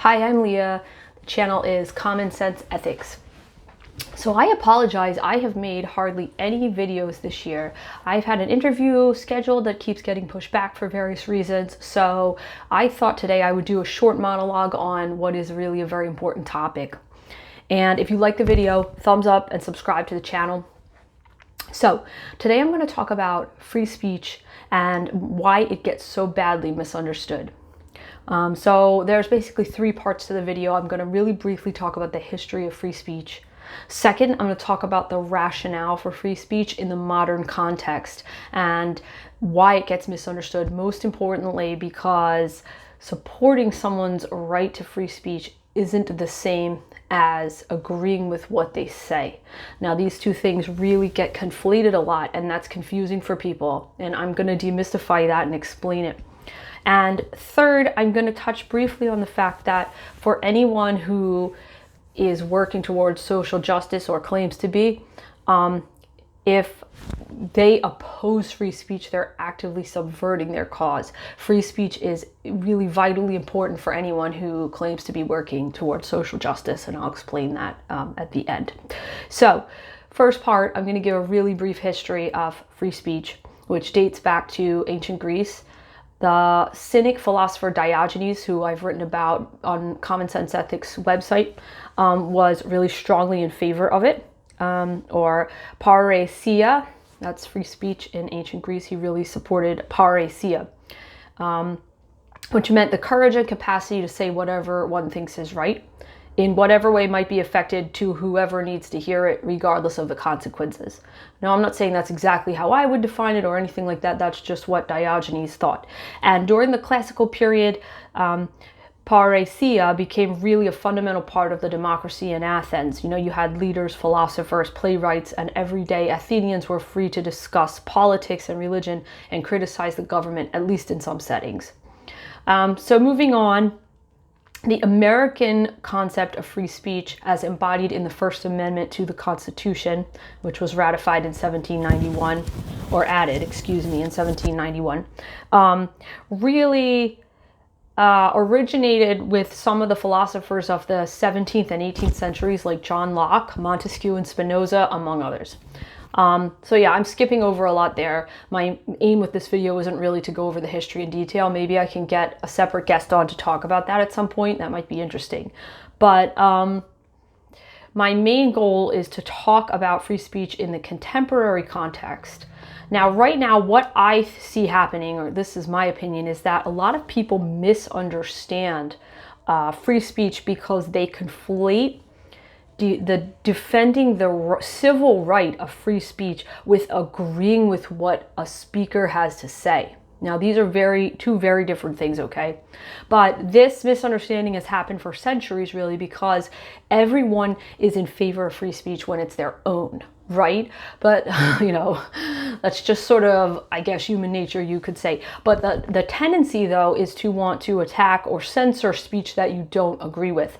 Hi, I'm Leah. The channel is Common Sense Ethics. So I apologize, I have made hardly any videos this year. I've had an interview scheduled that keeps getting pushed back for various reasons. So I thought today I would do a short monologue on what is really a very important topic. And if you like the video, thumbs up and subscribe to the channel. So today I'm going to talk about free speech and why it gets so badly misunderstood. So there's basically three parts to the video. I'm going to really briefly talk about the history of free speech. Second, I'm going to talk about the rationale for free speech in the modern context and why it gets misunderstood. Most importantly, because supporting someone's right to free speech isn't the same as agreeing with what they say. Now, these two things really get conflated a lot, and that's confusing for people. And I'm going to demystify that and explain it. And third, I'm going to touch briefly on the fact that for anyone who is working towards social justice or claims to be, if they oppose free speech, they're actively subverting their cause. Free speech is really vitally important for anyone who claims to be working towards social justice, and I'll explain that at the end. So, first part, I'm going to give a really brief history of free speech, which dates back to ancient Greece. The Cynic philosopher Diogenes, who I've written about on Common Sense Ethics website, was really strongly in favor of it. Or parrhesia, that's free speech in ancient Greece. He really supported parrhesia, which meant the courage and capacity to say whatever one thinks is right, in whatever way might be affected to whoever needs to hear it, regardless of the consequences. Now, I'm not saying that's exactly how I would define it or anything like that. That's just what Diogenes thought. And during the classical period, parrhesia became really a fundamental part of the democracy in Athens. You know, you had leaders, philosophers, playwrights, and everyday Athenians were free to discuss politics and religion and criticize the government, at least in some settings. So moving on, the American concept of free speech as embodied in the First Amendment to the Constitution, which was ratified in 1791, or added, excuse me, in 1791, really originated with some of the philosophers of the 17th and 18th centuries, like John Locke, Montesquieu, and Spinoza, among others. So yeah, I'm skipping over a lot there. My aim with this video isn't really to go over the history in detail. Maybe I can get a separate guest on to talk about that at some point. That might be interesting. But my main goal is to talk about free speech in the contemporary context. Now, right now, what I see happening, or this is my opinion, is that a lot of people misunderstand free speech because they conflate the defending the civil right of free speech with agreeing with what a speaker has to say. Now, these are two very different things, okay? But this misunderstanding has happened for centuries, really, because everyone is in favor of free speech when it's their own, right? But, you know, that's just sort of, I guess, human nature, you could say. But the tendency, though, is to want to attack or censor speech that you don't agree with.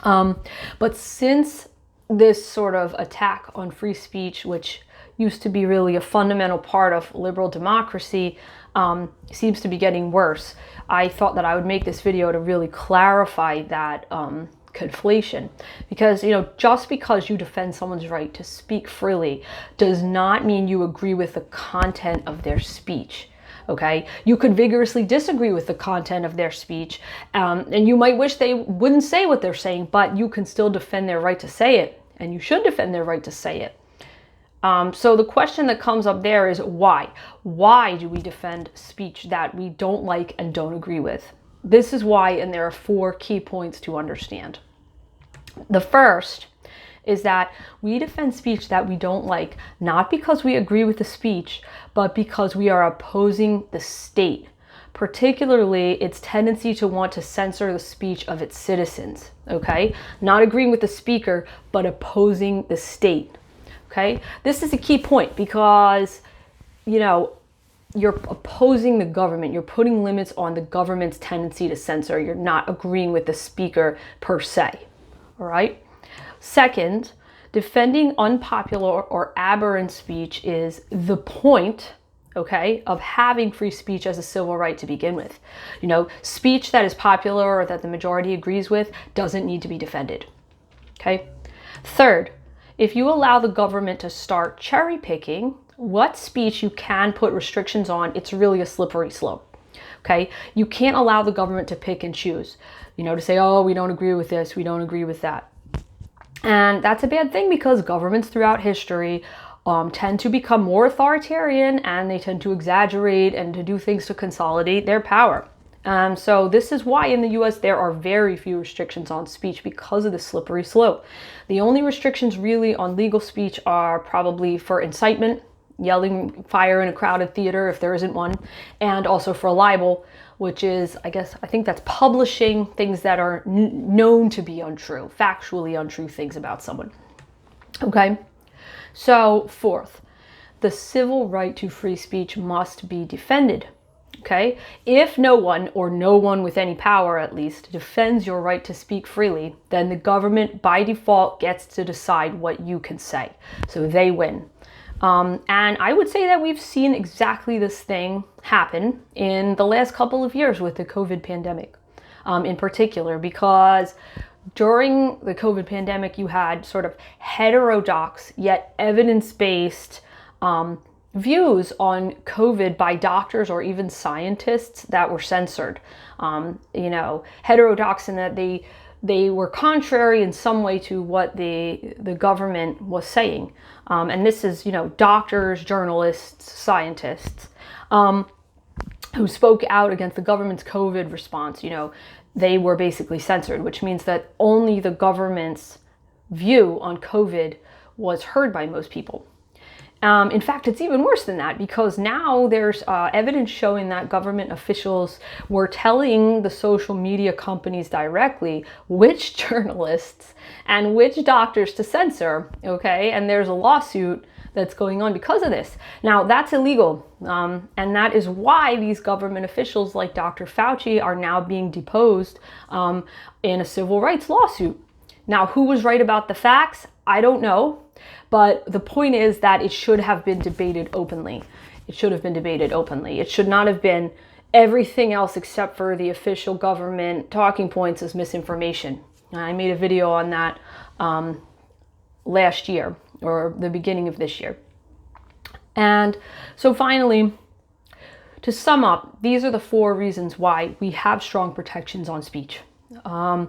But since this sort of attack on free speech, which used to be really a fundamental part of liberal democracy, seems to be getting worse, I thought that I would make this video to really clarify that conflation. Because, you know, just because you defend someone's right to speak freely does not mean you agree with the content of their speech. Okay, you could vigorously disagree with the content of their speech, and you might wish they wouldn't say what they're saying, but you can still defend their right to say it, and you should defend their right to say it. So the question that comes up there is why? Why do we defend speech that we don't like and don't agree with? This is why, and there are 4 key points to understand. The first is that we defend speech that we don't like, not because we agree with the speech, but because we are opposing the state, particularly its tendency to want to censor the speech of its citizens, okay? Not agreeing with the speaker, but opposing the state, okay? This is a key point because, you know, you're opposing the government. You're putting limits on the government's tendency to censor. You're not agreeing with the speaker per se, all right? Second, defending unpopular or aberrant speech is the point okay, of having free speech as a civil right to begin with. You know, speech that is popular or that the majority agrees with doesn't need to be defended, okay? Third, if you allow the government to start cherry picking what speech you can put restrictions on, it's really a slippery slope, okay? You can't allow the government to pick and choose, you know, to say, oh, we don't agree with this, we don't agree with that. And that's a bad thing because governments throughout history tend to become more authoritarian, and they tend to exaggerate and to do things to consolidate their power. So this is why in the US there are very few restrictions on speech because of the slippery slope. The only restrictions really on legal speech are probably for incitement, yelling fire in a crowded theater if there isn't one, and also for libel, which is, I think that's publishing things that are known to be untrue, factually untrue things about someone. Okay? So, fourth, the civil right to free speech must be defended. Okay? If no one, or no one with any power at least, defends your right to speak freely, then the government by default gets to decide what you can say. So they win. And I would say that we've seen exactly this thing happen in the last couple of years with the COVID pandemic, in particular, because during the COVID pandemic, you had sort of heterodox yet evidence-based views on COVID by doctors or even scientists that were censored. You know, heterodox in that they were contrary in some way to what the government was saying. And this is, you know, doctors, journalists, scientists who spoke out against the government's COVID response. You know, they were basically censored, which means that only the government's view on COVID was heard by most people. In fact, it's even worse than that, because now there's evidence showing that government officials were telling the social media companies directly which journalists and which doctors to censor, okay? And there's a lawsuit that's going on because of this. Now, that's illegal, and that is why these government officials like Dr. Fauci are now being deposed in a civil rights lawsuit. Now, who was right about the facts? I don't know. But the point is that it should have been debated openly. It should have been debated openly. It should not have been everything else except for the official government talking points as misinformation. I made a video on that last year, or the beginning of this year. And so finally, to sum up, these are the 4 reasons why we have strong protections on speech. To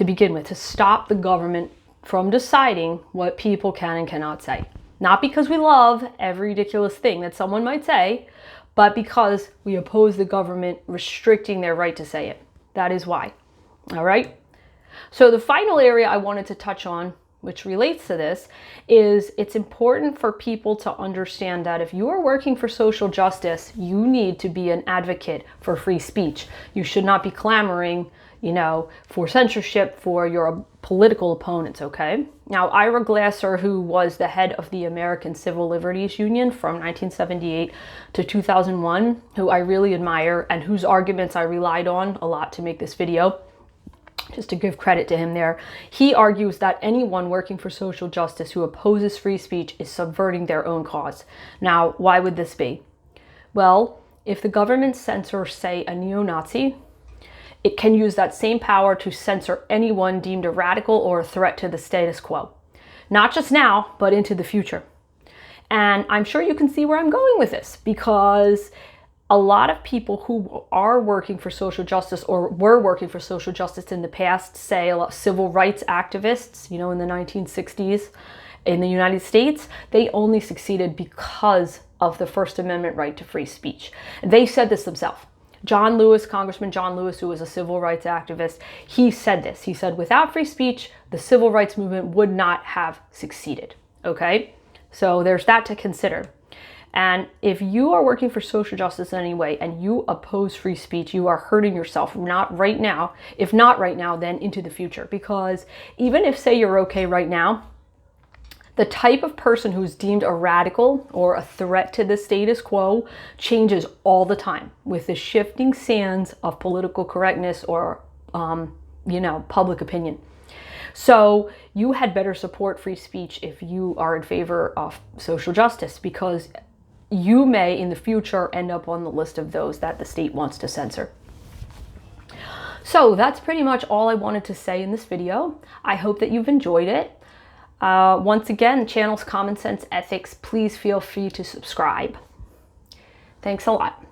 begin with, to stop the government from deciding what people can and cannot say. Not because we love every ridiculous thing that someone might say, but because we oppose the government restricting their right to say it. That is why. All right? So the final area I wanted to touch on, which relates to this, is it's important for people to understand that if you are working for social justice, you need to be an advocate for free speech. You should not be clamoring, you know, for censorship for your political opponents, okay? Now, Ira Glasser, who was the head of the American Civil Liberties Union from 1978 to 2001, who I really admire and whose arguments I relied on a lot to make this video, just to give credit to him there, he argues that anyone working for social justice who opposes free speech is subverting their own cause. Now, why would this be? Well, if the government censors, say, a neo-Nazi, it can use that same power to censor anyone deemed a radical or a threat to the status quo. Not just now, but into the future. And I'm sure you can see where I'm going with this, because a lot of people who are working for social justice or were working for social justice in the past, say a lot of civil rights activists, you know, in the 1960s in the United States, they only succeeded because of the First Amendment right to free speech. They said this themselves. John Lewis, Congressman John Lewis, who was a civil rights activist, he said this. He said, without free speech, the civil rights movement would not have succeeded. Okay? So there's that to consider. And if you are working for social justice in any way and you oppose free speech, you are hurting yourself, not right now. If not right now, then into the future. Because even if, say, you're okay right now, the type of person who's deemed a radical or a threat to the status quo changes all the time with the shifting sands of political correctness or, you know, public opinion. So you had better support free speech if you are in favor of social justice, because you may in the future end up on the list of those that the state wants to censor. So that's pretty much all I wanted to say in this video. I hope that you've enjoyed it. Once again, channel's Common Sense Ethics. Please feel free to subscribe. Thanks a lot.